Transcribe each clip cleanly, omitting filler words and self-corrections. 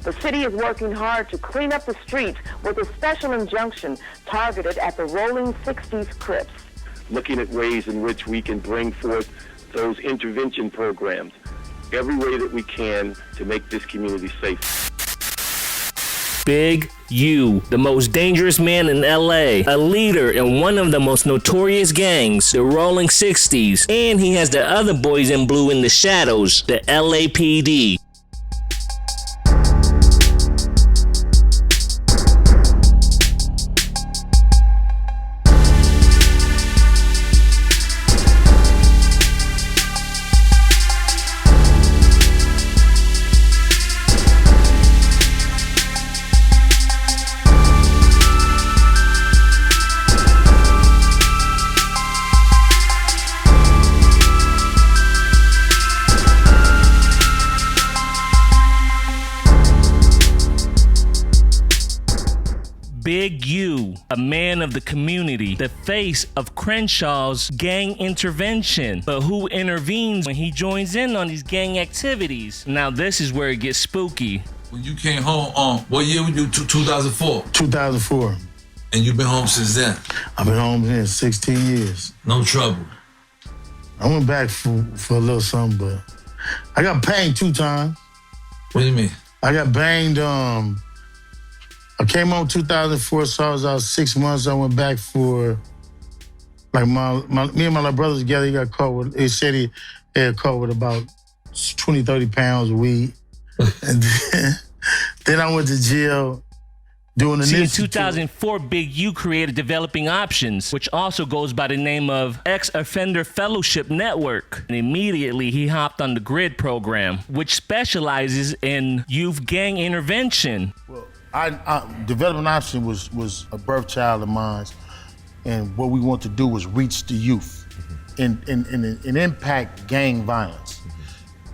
The city is working hard to clean up the streets with a special injunction targeted at the Rolling 60s Crips. Looking at ways in which we can bring forth those intervention programs, every way that we can to make this community safe. Big U, the most dangerous man in LA, a leader in one of the most notorious gangs, the Rolling 60s, and he has the other boys in blue in the shadows, the LAPD. Big U, a man of the community, the face of Crenshaw's gang intervention, but who intervenes when he joins in on these gang activities. Now this is where it gets spooky. When you came home, what year were you? 2004? 2004. And you've been home since then? I've been home here 16 years. No trouble? I went back for a little something, but I got banged 2 times. What do you mean? I got banged, I came home 2004, so I was out 6 months. I went back for, like, me and my little brother together, he got caught with, he said he had caught with about 20, 30 pounds of weed. And then I went to jail doing the in 2004, Big U created Developing Options, which also goes by the name of Ex-Offender Fellowship Network. And immediately he hopped on the GRYD program, which specializes in youth gang intervention. Well, Developing Option was a birth child of mine, and what we want to do was reach the youth and impact gang violence.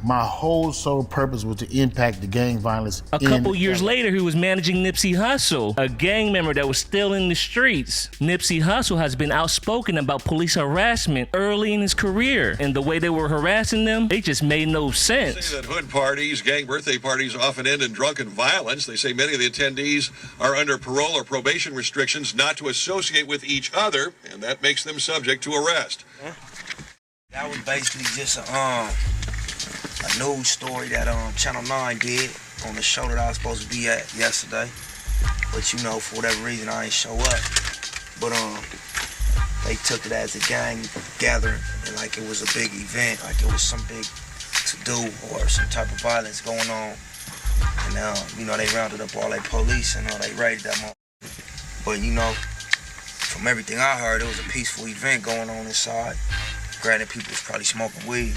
My whole sole purpose was to impact the gang violence. A couple years later, he was managing Nipsey Hussle, a gang member that was still in the streets. Nipsey Hussle has been outspoken about police harassment early in his career, and the way they were harassing them, they just made no sense. They say that hood parties, gang birthday parties often end in drunken violence. They say many of the attendees are under parole or probation restrictions not to associate with each other, and that makes them subject to arrest. That was basically just a news story that Channel 9 did on the show that I was supposed to be at yesterday. But you know, for whatever reason, I ain't show up. But they took it as a gang gathering, and like it was a big event, like it was some big to-do or some type of violence going on. And you know, they rounded up all their police and they raided that motherfucker. But you know, from everything I heard, it was a peaceful event going on inside. Granted, people was probably smoking weed,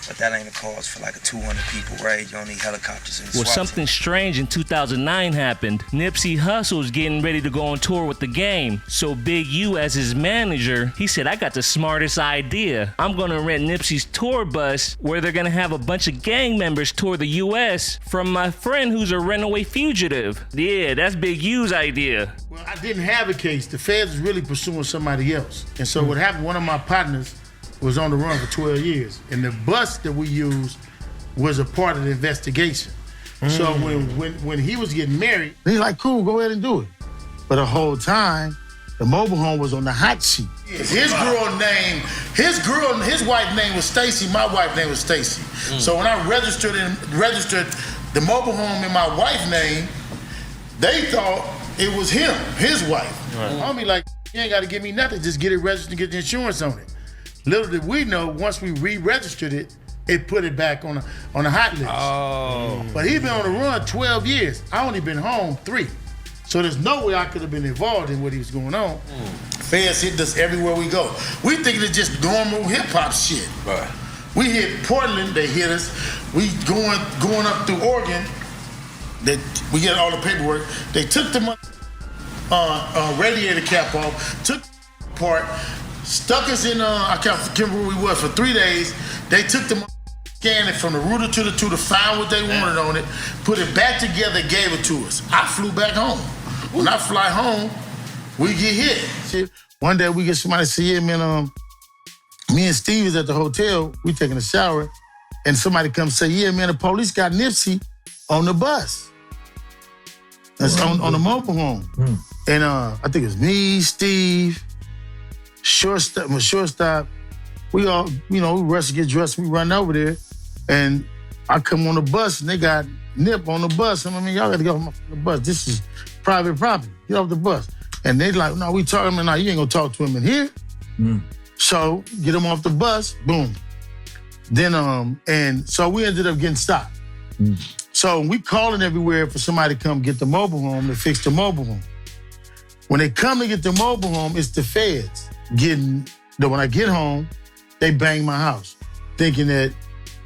but that ain't a cause for like a 200 people raid. You don't need helicopters and Well, SWAT something teams. strange in 2009 happened. Nipsey Hussle was getting ready to go on tour with the game. So Big U, as his manager, he said, I got the smartest idea. I'm gonna rent Nipsey's tour bus where they're gonna have a bunch of gang members tour the US from my friend who's a runaway fugitive. Yeah, that's Big U's idea. Well, I didn't have a case. The feds was really pursuing somebody else. And so what happened, one of my partners was on the run for 12 years. And the bus that we used was a part of the investigation. So when he was getting married, he's like, cool, go ahead and do it. But the whole time, the mobile home was on the hot sheet. His wife name was Stacy, my wife name was Stacy. So when I registered the mobile home in my wife's name, they thought it was him, his wife. I'll be like, you ain't gotta give me nothing, just get it registered and get the insurance on it. Little did we know, once we re-registered it, it put it back on the hot list. Oh. But he been on the run 12 years. I only been home 3. So there's no way I could have been involved in what he was going on. Feds hit us everywhere we go. We think it's just normal hip hop shit. Right. We hit Portland, they hit us. We going up through Oregon, we get all the paperwork. They took the radiator cap off, took the part, stuck us in, I can't remember where we was for 3 days. They took the scanned it from the router to the tutor, found what they wanted on it, put it back together, gave it to us. I flew back home. When I fly home, we get hit. One day we get somebody to say, yeah, man, me and Steve is at the hotel, we taking a shower, and somebody comes say, yeah, man, the police got Nipsey on the bus. That's on the mobile home. And I think it's me, Steve, shortstop. We all, we rush to get dressed. We run over there, and I come on the bus, and they got Nip on the bus. I mean, y'all got to get off the bus. This is private property. Get off the bus. And they like, no, we talking. No, you ain't gonna talk to him in here. So get him off the bus. Boom. Then and so we ended up getting stopped. So we calling everywhere for somebody to come get the mobile home to fix the mobile home. When they come to get the mobile home, it's the feds when I get home, they bang my house, thinking that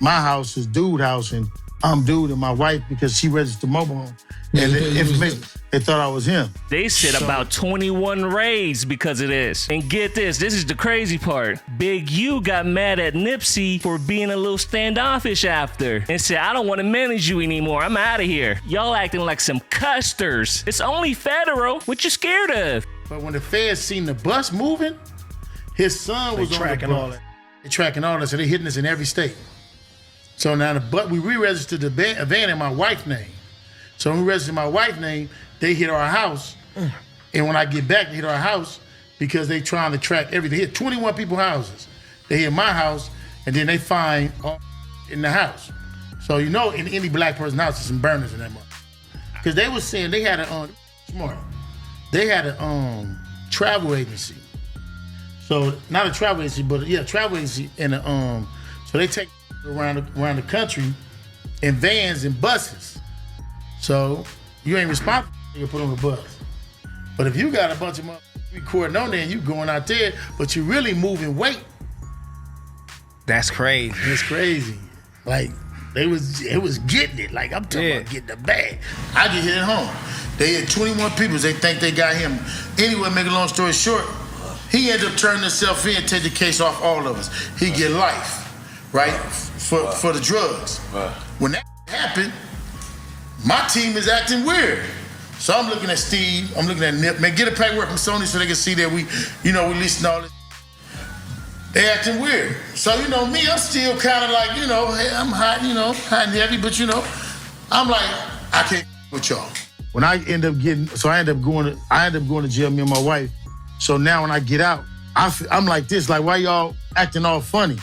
my house is dude house and I'm dude and my wife because she registered the mobile home. And they thought I was him. They said about 21 raids because of this. And get this is the crazy part. Big U got mad at Nipsey for being a little standoffish after and said, I don't want to manage you anymore. I'm out of here. Y'all acting like some custers. It's only federal. What you scared of? But when the feds seen the bus moving, his son was tracking all that. They tracking all that, so they hitting us in every state. So now we re-registered the van in my wife's name. So when we registered my wife's name, they hit our house. And when I get back, they hit our house because they trying to track everything. They hit 21 people's houses. They hit my house, and then they find all in the house. So in any black person's house, there's some burners in that mother. Because they was saying they had they had a travel agency. So not a travel agency, but travel agency, and so they take around the country in vans and buses. So you ain't responsible for you put on the bus. But if you got a bunch of motherfuckers recording on there and you going out there, but you really moving weight. That's crazy. It's crazy. Like it was getting it. Like I'm talking about getting the bag. I get hit at home. They had 21 people. They think they got him. Anyway, make a long story short, he ended up turning himself in, take the case off all of us. He get life, right? For the drugs. When that happened, my team is acting weird. So I'm looking at Steve, I'm looking at Nip. Man, get a paperwork from Sony so they can see that we releasing all this. They acting weird. So, me, I'm still kind of like, hey, I'm hot, hot and heavy, but I'm like, I can't with y'all. When I end up going to jail, me and my wife. So now when I get out, I'm like this, like, why y'all acting all funny?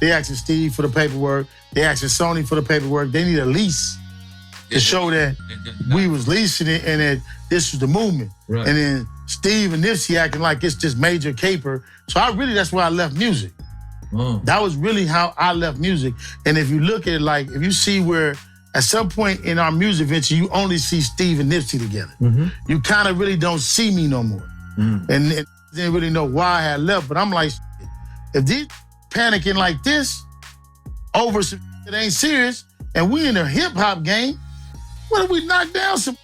They asking Steve for the paperwork. They asking Sony for the paperwork. They need a lease to show that we was leasing it and that this was the movement. Right. And then Steve and Nipsey acting like it's just major caper. So that's why I left music. That was really how I left music. And if you look at it, like, if you see where at some point in our music venture, you only see Steve and Nipsey together. You kind of really don't see me no more. And didn't really know why I had left, but I'm like, if these panicking like this over some that ain't serious, and we in a hip hop game, what if we knock down some?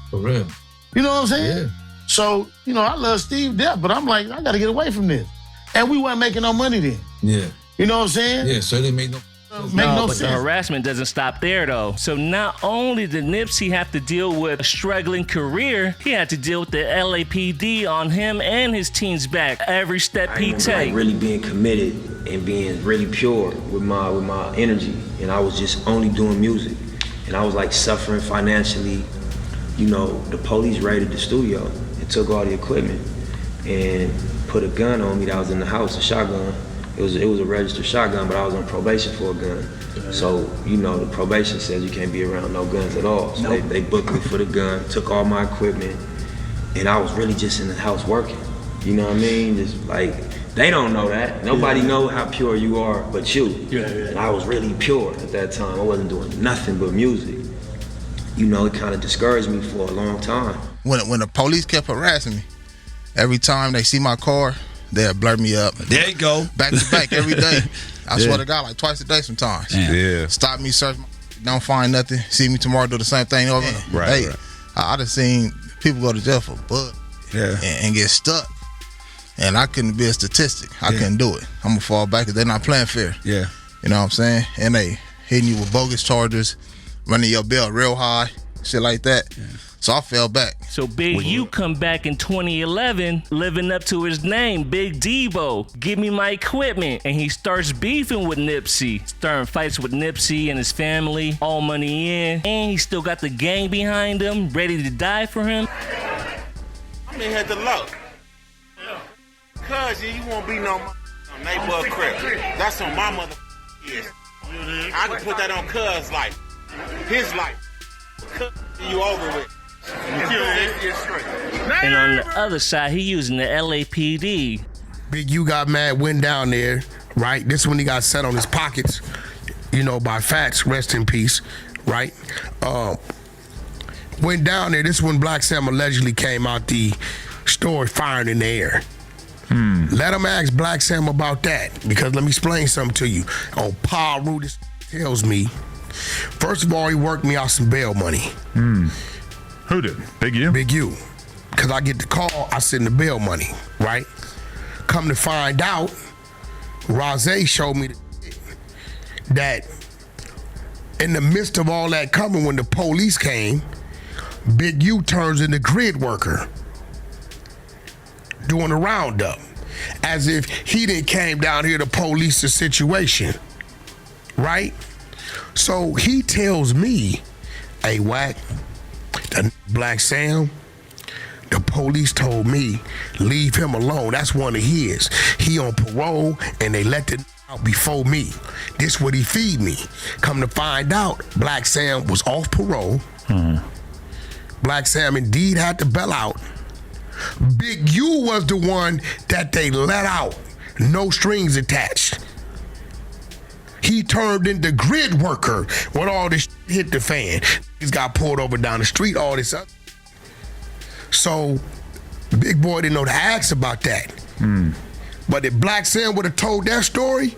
For real. You know what I'm saying? Yeah. So, I love Steve death, but I'm like, I gotta get away from this. And we weren't making no money then. Yeah. You know what I'm saying? Yeah, so they made no But the harassment doesn't stop there, though. So not only did Nipsey have to deal with a struggling career, he had to deal with the LAPD on him and his team's back every step he takes. Like really being committed and being really pure with my energy, and I was just only doing music, and I was like suffering financially. The police raided the studio and took all the equipment and put a gun on me that was in the house, a shotgun. It was a registered shotgun, but I was on probation for a gun. So, the probation says you can't be around no guns at all. So they booked me for the gun, took all my equipment, and I was really just in the house working. You know what I mean? Just like, they don't know that. Nobody know how pure you are but you. And I was really pure at that time. I wasn't doing nothing but music. It kind of discouraged me for a long time. When the police kept harassing me, every time they see my car, they'll blur me up. There you go. Back to back every day. I swear to God, like twice a day sometimes. Yeah. Stop me, search, don't find nothing. See me tomorrow, do the same thing over. Right. I just seen people go to jail for bud and get stuck. And I couldn't be a statistic. I couldn't do it. I'm going to fall back because they're not playing fair. Yeah. You know what I'm saying? And they hitting you with bogus charges, running your bill real high, shit like that. Yeah. So I fell back. So Big U come back in 2011, living up to his name, Big Devo. Give me my equipment. And he starts beefing with Nipsey. Starting fights with Nipsey and his family. All money in. And he still got the gang behind him, ready to die for him. I'm in here to low. Cuz you won't be no neighborhood crib. That's on my mother is. I can put that on Cuz life. His life. Cuz you over with. And on the other side, he using the LAPD. Big U got mad, went down there, right? This when he got set on his pockets, you know, by Fats, rest in peace, right? Went down there, this when Blacc Sam allegedly came out the store firing in the air. Let him ask Blacc Sam about that, because let me explain something to you. On Paru, this tells me, first of all, he worked me out some bail money. Who did? Big U? Big U. Because I get the call, I send the bail money, right? Come to find out, Rosé showed me that in the midst of all that coming, when the police came, Big U turns into grid worker doing a roundup, as if he didn't came down here to police the situation, right? So he tells me, hey, Wack, the Blacc Sam, the police told me, leave him alone. That's one of his. He on parole, and they let the out before me. This what he feed me. Come to find out, Blacc Sam was off parole. Blacc Sam indeed had to bail out. Big U was the one that they let out. No strings attached. He turned into grid worker when all this hit the fan. He's got pulled over down the street, all this up. So, Big Boy didn't know to ask about that. But if Blacc Sam would have told that story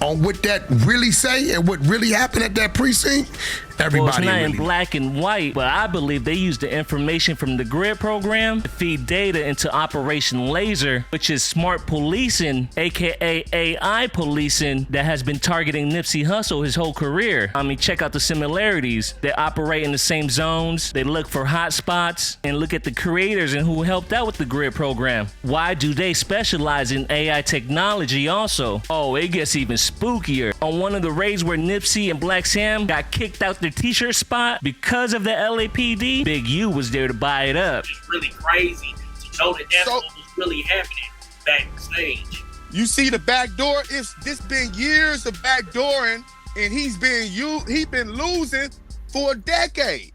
on what that really say and what really happened at that precinct, everybody well, it's not really in black and white, but I believe they used the information from the GRYD program to feed data into Operation Laser, which is smart policing, aka AI policing, that has been targeting Nipsey Hussle his whole career. I mean, check out the similarities. They operate in the same zones, they look for hot spots, and look at the creators and who helped out with the GRYD program. Why do they specialize in AI technology also? Oh, it gets even spookier. On one of the raids where Nipsey and Blacc Sam got kicked out their t-shirt spot because of the LAPD, Big U was there to buy it up. It's really crazy to know that that's what was really happening backstage. You see the back door, it's this been years of backdooring, and he been losing for a decade.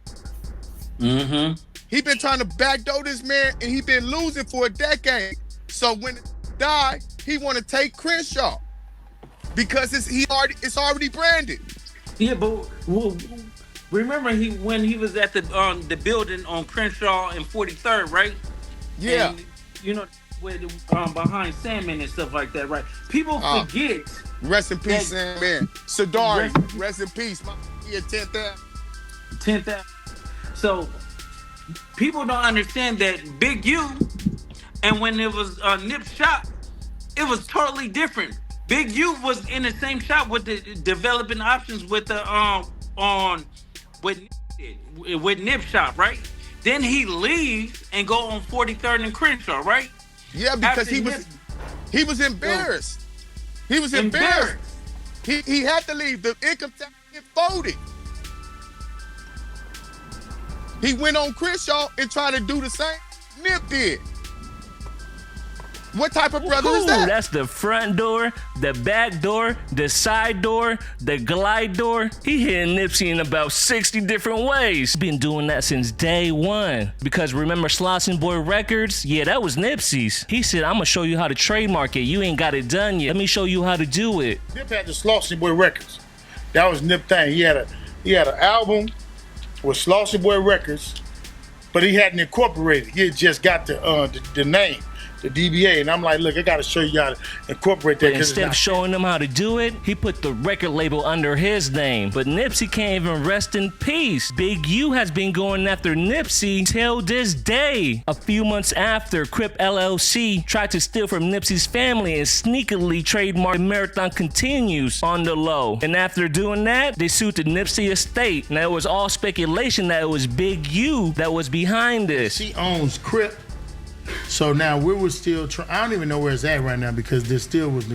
He been trying to backdoor this man, and he been losing for a decade. So when it died, he want to take Crenshaw because it's already branded. Yeah, but remember when he was at the building on Crenshaw and 43rd, right? Yeah. And, you know, where behind Sandman and stuff like that, right? People forget. Rest in peace, Sandman. Sadari, rest in peace. Yeah, 10th. So people don't understand that Big U, and when it was Nip's shop, it was totally different. Big U was in the same shop with the developing options with the with Nip shop, right? Then he leaves and go on 43rd and Crenshaw, right? Yeah, because he was embarrassed. He was embarrassed. He had to leave. The income tax get folded. He went on Crenshaw and tried to do the same Nip did. What type of brother is that? That's the front door, the back door, the side door, the glide door. He hitting Nipsey in about 60 different ways. Been doing that since day one. Because remember Slauson Boy Records? Yeah, that was Nipsey's. He said, I'm gonna show you how to trademark it. You ain't got it done yet. Let me show you how to do it. Nip had the Slauson Boy Records. That was Nip thing. He had an album with Slauson Boy Records, but he hadn't incorporated. He had just got the name. the DBA, and I'm like, look, I got to show you how to incorporate that. But instead of showing him how to do it, he put the record label under his name. But Nipsey can't even rest in peace. Big U has been going after Nipsey till this day. A few months after, Crip LLC tried to steal from Nipsey's family and sneakily trademarked Marathon Continues on the low. And after doing that, they sued the Nipsey estate. Now, it was all speculation that it was Big U that was behind this. He owns Crip. So now we were still trying. I don't even know where it's at right now because there still was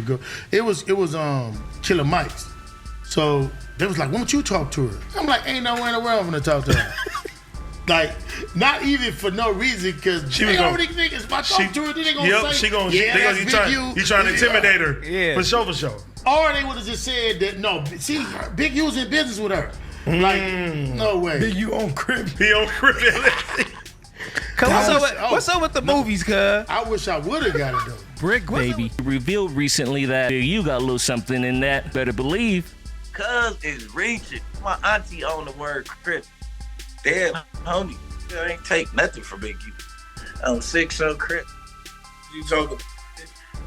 It was Killer Mike's. So they was like, why don't you talk to her? I'm like, ain't nowhere in the world I'm gonna talk to her. Like, not even for no reason, because she they gonna, already think if I talk to her, then they gonna say, he trying to intimidate her. Yeah. For sure. Or they would have just said that, no, see, Big U's in business with her. Like, no way. Big U on Crip. He on Crip. What's up with the movies, cuz? I wish I would have got it though. Bricc, baby. Revealed recently that you got a little something in that. Better believe. Cuz is reaching. My auntie on the word Crip. Damn, homie. You ain't take nothing from Big U. I'm 6 on Crip. You talking?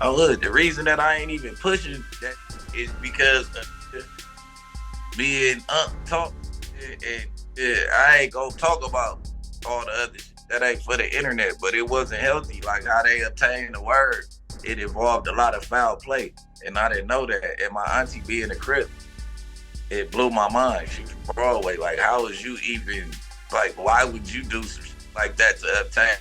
Oh, look, the reason that I ain't even pushing that is because being talk. And I ain't gonna talk about all the other shit. That ain't for the internet, but it wasn't healthy. Like how they obtained the word, it involved a lot of foul play, and I didn't know that. And my auntie being a Crip, it blew my mind. She was from Broadway. Like, how was you even like? Why would you do some shit like that to obtain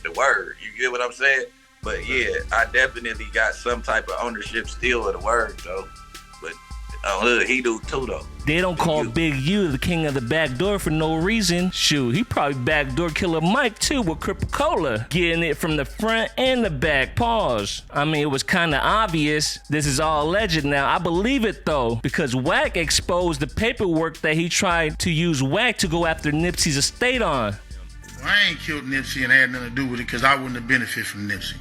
the word? You get what I'm saying? But yeah, I definitely got some type of ownership still of the word, though. But he do too, though. They don't call Big U the king of the backdoor for no reason. Shoot, he probably backdoor Killer Mike too with Cripicola, getting it from the front and the back. Pause. I mean, it was kind of obvious. This is all alleged now. I believe it though, because Wack exposed the paperwork that he tried to use Wack to go after Nipsey's estate on. I ain't killed Nipsey and had nothing to do with it because I wouldn't have benefited from Nipsey.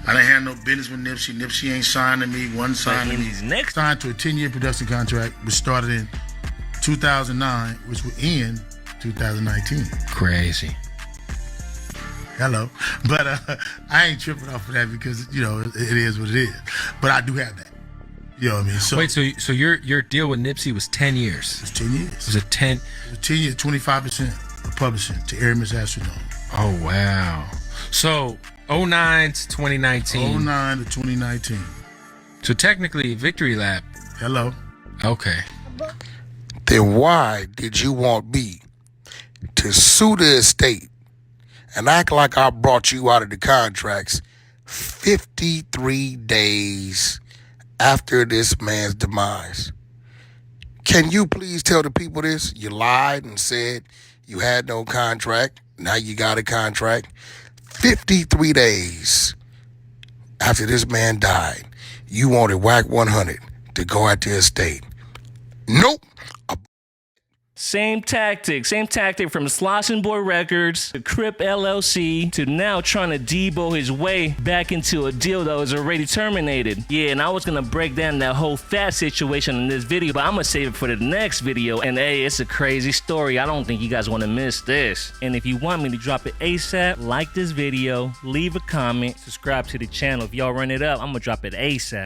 I didn't have no business with Nipsey. Nipsey ain't signed to me, wasn't signed to me. Signed to a 10-year production contract, which started in 2009, which will end 2019. Crazy. Hello. But I ain't tripping off of that because, you know, it is what it is. But I do have that. You know what I mean? So, wait, so your deal with Nipsey was 10 years? It was 10 years. Was it 10? It was 10 years, 25% of publishing to Aramis Astrodome. Oh, wow. So 09 to 2019. 09 to 2019. So technically, Victory Lap. Hello. Okay. Then why did you want me to sue the estate and act like I brought you out of the contracts 53 days after this man's demise? Can you please tell the people this? You lied and said you had no contract. Now you got a contract. 53 days after this man died, you wanted Wack 100 to go at the estate. Nope. Same tactic from Slossin' Boy Records to Crip LLC to now trying to debo his way back into a deal that was already terminated. Yeah, and I was gonna break down that whole fat situation in this video, but I'm gonna save it for the next video. And hey, it's a crazy story. I don't think you guys wanna miss this. And if you want me to drop it ASAP, like this video, leave a comment, subscribe to the channel. If y'all run it up, I'm gonna drop it ASAP.